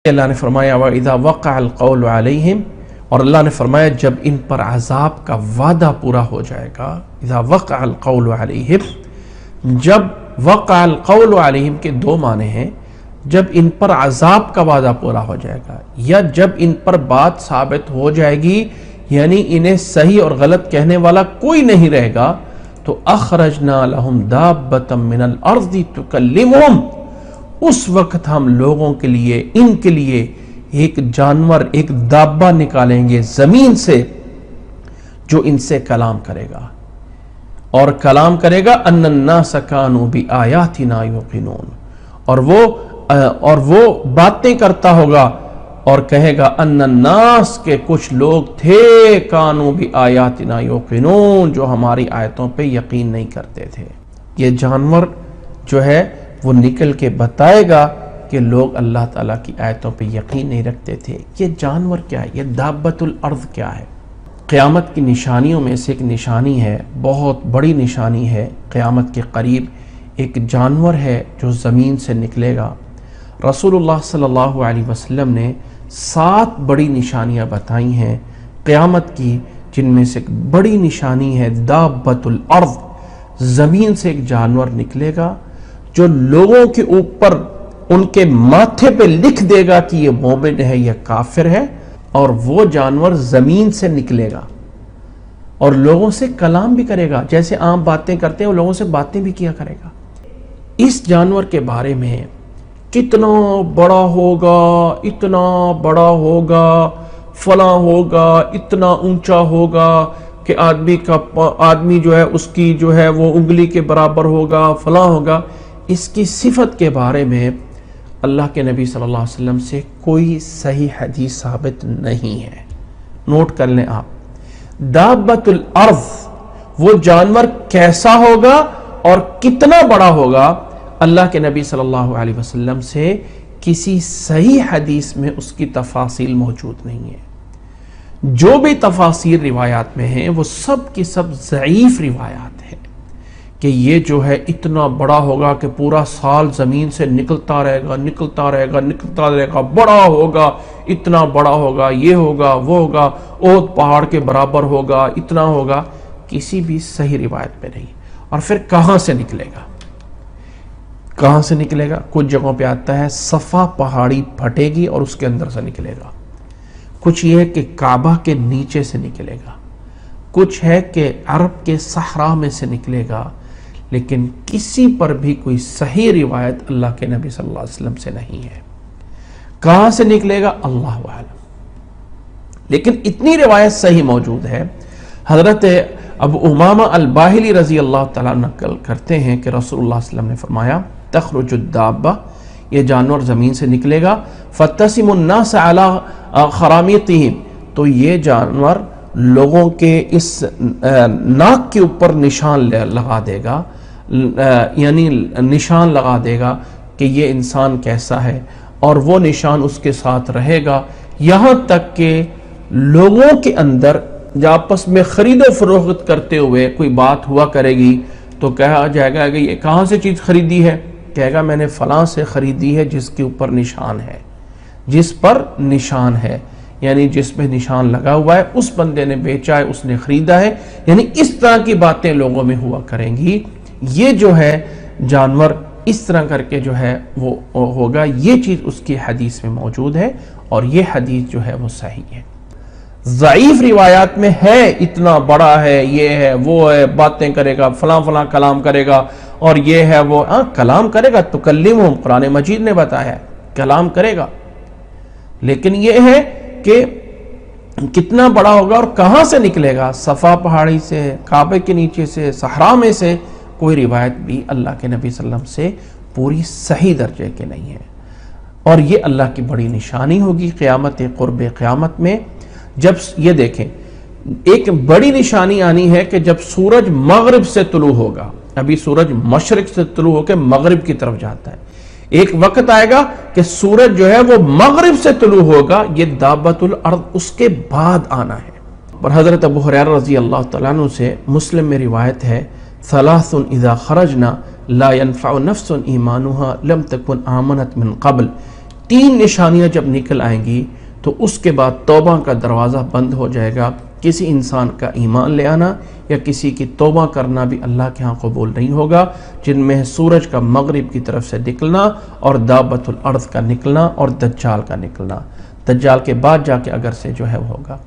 اللہ نے فرمایا وَإِذَا وَقَعَ الْقَوْلُ عَلَيْهِمْ، اور اللہ نے فرمایا جب ان پر عذاب کا وعدہ پورا ہو جائے گا. اذا وقع القول علیہم، جب وقع القول علیہم کے دو معنی ہیں، جب ان پر عذاب کا وعدہ پورا ہو جائے گا یا جب ان پر بات ثابت ہو جائے گی، یعنی انہیں صحیح اور غلط کہنے والا کوئی نہیں رہے گا، تو اخرجنا لہم دابۃ من الارض تکلمہم، اس وقت ہم لوگوں کے لیے، ان کے لیے ایک جانور، ایک دابہ نکالیں گے زمین سے جو ان سے کلام کرے گا. اور کلام کرے گا ان الناس کانوا بآیاتنا یوقنون، اور وہ باتیں کرتا ہوگا اور کہے گا ان الناس کے کچھ لوگ تھے کانوا بآیاتنا یوقنون، جو ہماری آیتوں پہ یقین نہیں کرتے تھے. یہ جانور جو ہے وہ نکل کے بتائے گا کہ لوگ اللہ تعالیٰ کی آیتوں پہ یقین نہیں رکھتے تھے. یہ جانور کیا ہے؟ یہ دابۃ الارض کیا ہے؟ قیامت کی نشانیوں میں سے ایک نشانی ہے، بہت بڑی نشانی ہے. قیامت کے قریب ایک جانور ہے جو زمین سے نکلے گا. رسول اللہ صلی اللہ علیہ وسلم نے 7 بڑی نشانیاں بتائی ہیں قیامت کی، جن میں سے ایک بڑی نشانی ہے دابۃ الارض. زمین سے ایک جانور نکلے گا جو لوگوں کے اوپر، ان کے ماتھے پہ لکھ دے گا کہ یہ مومن ہے یا کافر ہے، اور وہ جانور زمین سے نکلے گا اور لوگوں سے کلام بھی کرے گا. جیسے عام باتیں کرتے ہیں وہ لوگوں سے باتیں بھی کیا کرے گا. اس جانور کے بارے میں کتنا بڑا ہوگا، اتنا بڑا ہوگا، فلاں ہوگا، اتنا اونچا ہوگا کہ آدمی جو ہے اس کی جو ہے وہ انگلی کے برابر ہوگا، فلاں ہوگا. اس کی صفت کے بارے میں اللہ کے نبی صلی اللہ علیہ وسلم سے کوئی صحیح حدیث ثابت نہیں ہے. نوٹ کر لیں آپ، دابۃ الارض، وہ جانور کیسا ہوگا اور کتنا بڑا ہوگا، اللہ کے نبی صلی اللہ علیہ وسلم سے کسی صحیح حدیث میں اس کی تفاصیل موجود نہیں ہے. جو بھی تفاصیل روایات میں ہیں وہ سب کی سب ضعیف روایات ہیں کہ یہ جو ہے اتنا بڑا ہوگا کہ پورا سال زمین سے نکلتا رہے گا، بڑا ہوگا، اتنا بڑا ہوگا، یہ ہوگا، وہ ہوگا، احد پہاڑ کے برابر ہوگا، اتنا ہوگا. کسی بھی صحیح روایت میں نہیں. اور پھر کہاں سے نکلے گا؟ کہاں سے نکلے گا؟ کچھ جگہوں پہ آتا ہے صفا پہاڑی پھٹے گی اور اس کے اندر سے نکلے گا. کچھ یہ ہے کہ کعبہ کے نیچے سے نکلے گا. کچھ ہے کہ عرب کے صحرا میں سے نکلے گا. لیکن کسی پر بھی کوئی صحیح روایت اللہ کے نبی صلی اللہ علیہ وسلم سے نہیں ہے. کہاں سے نکلے گا اللہ اعلم. لیکن اتنی روایت صحیح موجود ہے. حضرت ابو امامہ الباہلی رضی اللہ تعالیٰ نقل کرتے ہیں کہ رسول اللہ صلی اللہ علیہ وسلم نے فرمایا تخرج الدابہ، یہ جانور زمین سے نکلے گا، فتسم الناس علی خرامیطہم، تو یہ جانور لوگوں کے اس ناک کے اوپر نشان لگا دے گا، یعنی نشان لگا دے گا کہ یہ انسان کیسا ہے، اور وہ نشان اس کے ساتھ رہے گا یہاں تک کہ لوگوں کے اندر آپس میں خرید و فروخت کرتے ہوئے کوئی بات ہوا کرے گی تو کہا جائے گا کہ یہ کہاں سے چیز خریدی ہے؟ کہے گا میں نے فلاں سے خریدی ہے جس کے اوپر نشان ہے، جس پر نشان ہے، یعنی جس میں نشان لگا ہوا ہے اس بندے نے بیچا ہے، اس نے خریدا ہے. یعنی اس طرح کی باتیں لوگوں میں ہوا کریں گی. یہ جو ہے جانور اس طرح کر کے جو ہے وہ ہوگا. یہ چیز اس کی حدیث میں موجود ہے اور یہ حدیث جو ہے وہ صحیح ہے. ضعیف روایات میں ہے اتنا بڑا ہے، یہ ہے، وہ ہے، باتیں کرے گا، فلاں فلاں کلام کرے گا، اور یہ ہے وہ کلام کرے گا. تکلمہم، قرآن مجید نے بتایا ہے کلام کرے گا. لیکن یہ ہے کہ کتنا بڑا ہوگا اور کہاں سے نکلے گا؟ صفا پہاڑی سے، کعبے کے نیچے سے، صحرا میں سے. کوئی روایت بھی اللہ کے نبی صلی اللہ علیہ وسلم سے پوری صحیح درجے کے نہیں ہے. اور یہ اللہ کی بڑی نشانی ہوگی قیامت، قرب قیامت میں. جب یہ دیکھیں ایک بڑی نشانی آنی ہے کہ جب سورج مغرب سے طلوع ہوگا. ابھی سورج مشرق سے طلوع ہو کے مغرب کی طرف جاتا ہے. ایک وقت آئے گا کہ سورج جو ہے وہ مغرب سے طلوع ہوگا. یہ دابۃ الارض اس کے بعد آنا ہے. اور حضرت ابو ہریرہ رضی اللہ تعالیٰ عنہ سے مسلم میں روایت ہے ثلاث اذا خرجنا لا ينفع نفس ایمانها لم تكن آمنت من قبل. 3 نشانیاں جب نکل آئیں گی تو اس کے بعد توبہ کا دروازہ بند ہو جائے گا. کسی انسان کا ایمان لے آنا یا کسی کی توبہ کرنا بھی اللہ کے ہاں قبول نہیں ہوگا، جن میں سورج کا مغرب کی طرف سے نکلنا اور دابۃ الارض کا نکلنا اور دجال کا نکلنا. دجال کے بعد جا کے اگر سے جو ہے وہ ہوگا.